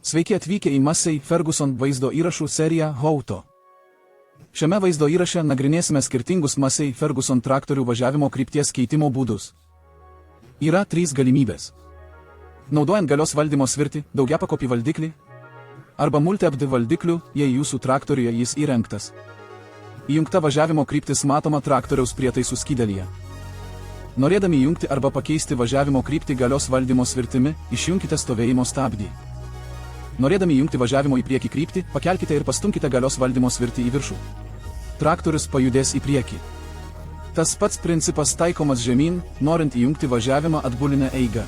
Sveiki atvykę į Massey Ferguson vaizdo įrašų seriją How-To. Šiame vaizdo įraše nagrinėsime skirtingus Massey Ferguson traktorių važiavimo krypties keitimo būdus. Yra 3 galimybės. Naudojant galios valdymo svirtį, daugiapakopį valdiklį arba multi-abdi valdiklių, jei jūsų traktoriuje jis įrengtas. Įjungta važiavimo kryptis matoma traktoriaus prietaisų skydelyje. Norėdami įjungti arba pakeisti važiavimo kryptį galios valdymo svirtimi, išjunkite stovėjimo stabdį. Norėdami įjungti važiavimo į priekį kryptį, pakelkite ir pastumkite galios valdymo svirtį į viršų. Traktorius pajudės į priekį. Tas pats principas taikomas žemyn, norint įjungti važiavimą atbulinę eigą.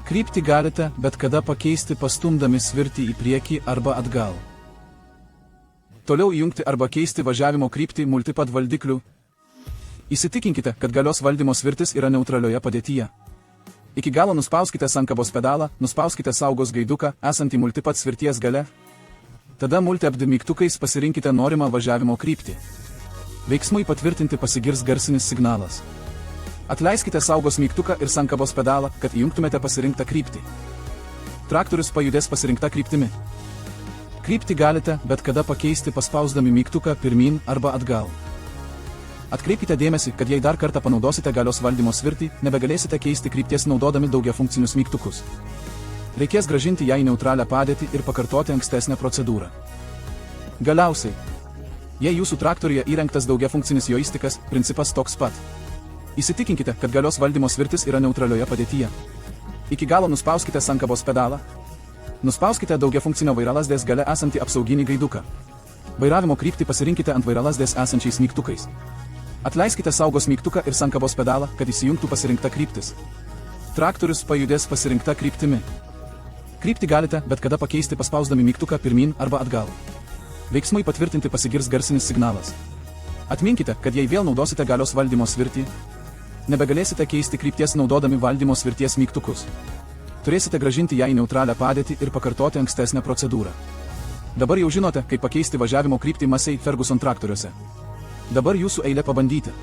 Kryptį galite bet kada pakeisti pastumdami svirtį į priekį arba atgal. Toliau įjungti arba keisti važiavimo kryptį multipad valdiklių. Įsitikinkite, kad galios valdymo svirtis yra neutralioje padėtyje. Iki galo nuspauskite sankabos pedalą, nuspauskite saugos gaiduką, esantį multipad svirties gale. Tada multi-abdi mygtukais pasirinkite norimą važiavimo kryptį. Veiksmui patvirtinti pasigirs garsinis signalas. Atleiskite saugos mygtuką ir sankabos pedalą, kad įjungtumėte pasirinktą kryptį. Traktorius pajudės pasirinktą kryptimi. Kryptį galite bet kada pakeisti paspausdami mygtuką pirmyn arba atgal. Atkreipkite dėmesį, kad jei dar kartą panaudosite galios valdymo svirtį, nebegalėsite keisti krypties naudodami daugiafunkcinius mygtukus. Reikės grąžinti ją į neutralią padėtį ir pakartoti ankstesnę procedūrą. Galiausiai, jei jūsų traktoriuje įrengtas daugiafunkcinis joistikas, principas toks pat. Įsitikinkite, kad galios valdymo svirtis yra neutralioje padėtyje. Iki galo nuspauskite sankabos pedalą. Nuspauskite daugiafunkcinio vairalazdės gale esantį apsauginį gaiduką. Vairavimo kryptį pasirinkite ant vairalazdės esančiais mygtukais. Atleiskite saugos mygtuką ir sankabos pedalą, kad įsijungtų pasirinkta kryptis. Traktorius pajudės pasirinkta kryptimi. Kryptį galite bet kada pakeisti paspausdami mygtuką pirmyn arba atgal. Veiksmui patvirtinti pasigirs garsinis signalas. Atminkite, kad jei vėl naudosite galios valdymo svirtį, nebegalėsite keisti krypties naudodami valdymo svirties mygtukus. Turėsite grąžinti ją į neutralią padėtį ir pakartoti ankstesnę procedūrą. Dabar jau žinote, kaip pakeisti važiavimo kryptį Massey Ferguson traktoriuose. Dabar jūsų eilė pabandyti.